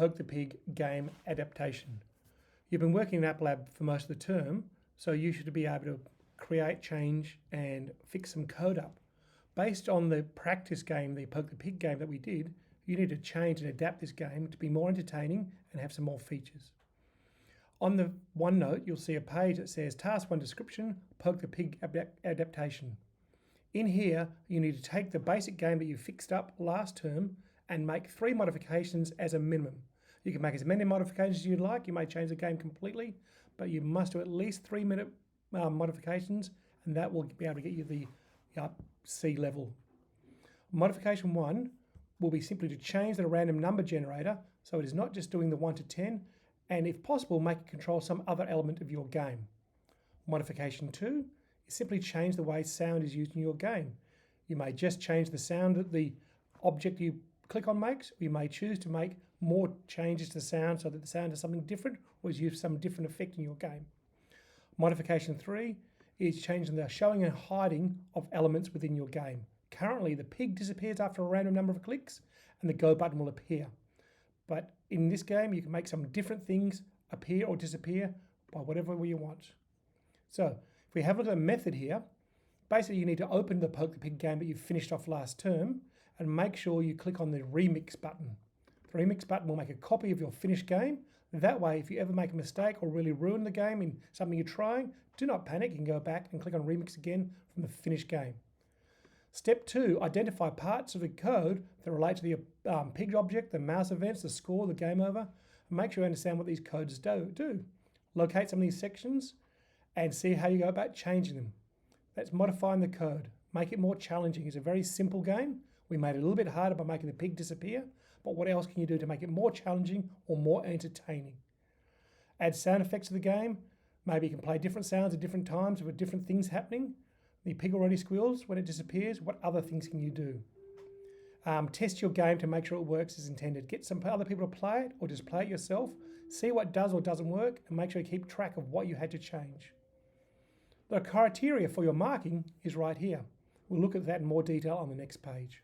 Poke the Pig game adaptation. You've been working in App Lab for most of the term, so you should be able to create, change, and fix some code up. Based on the practice game, the Poke the Pig game that we did, you need to change and adapt this game to be more entertaining and have some more features. On the OneNote, you'll see a page that says Task 1 Description, Poke the Pig Adaptation. In here, you need to take the basic game that you fixed up last term and make 3 modifications as a minimum. You can make as many modifications as you'd like. You may change the game completely, but you must do at least 3-minute modifications, and that will be able to get you the C level. Modification 1 will be simply to change the random number generator so it is not just doing the 1 to 10, and if possible, make it control some other element of your game. Modification 2 is simply change the way sound is used in your game. You may just change the sound that the object you click on makes, or you may choose to make more changes to the sound so that the sound is something different or is used for some different effect in your game. Modification 3 is changing the showing and hiding of elements within your game. Currently, the pig disappears after a random number of clicks and the go button will appear. But in this game, you can make some different things appear or disappear by whatever way you want. So if we have a look at the method here, basically you need to open the Poke the Pig game that you finished off last term and make sure you click on the remix button. The remix button will make a copy of your finished game. That way, if you ever make a mistake or really ruin the game in something you're trying, do not panic. You can go back and click on remix again from the finished game. Step 2, identify parts of the code that relate to the pig object, the mouse events, the score, the game over, and make sure you understand what these codes do. Locate some of these sections and see how you go about changing them. That's modifying the code. Make it more challenging. It's a very simple game. We made it a little bit harder by making the pig disappear, but what else can you do to make it more challenging or more entertaining? Add sound effects to the game. Maybe you can play different sounds at different times with different things happening. The pig already squeals. When it disappears, what other things can you do? Test your game to make sure it works as intended. Get some other people to play it or just play it yourself. See what does or doesn't work and make sure you keep track of what you had to change. The criteria for your marking is right here. We'll look at that in more detail on the next page.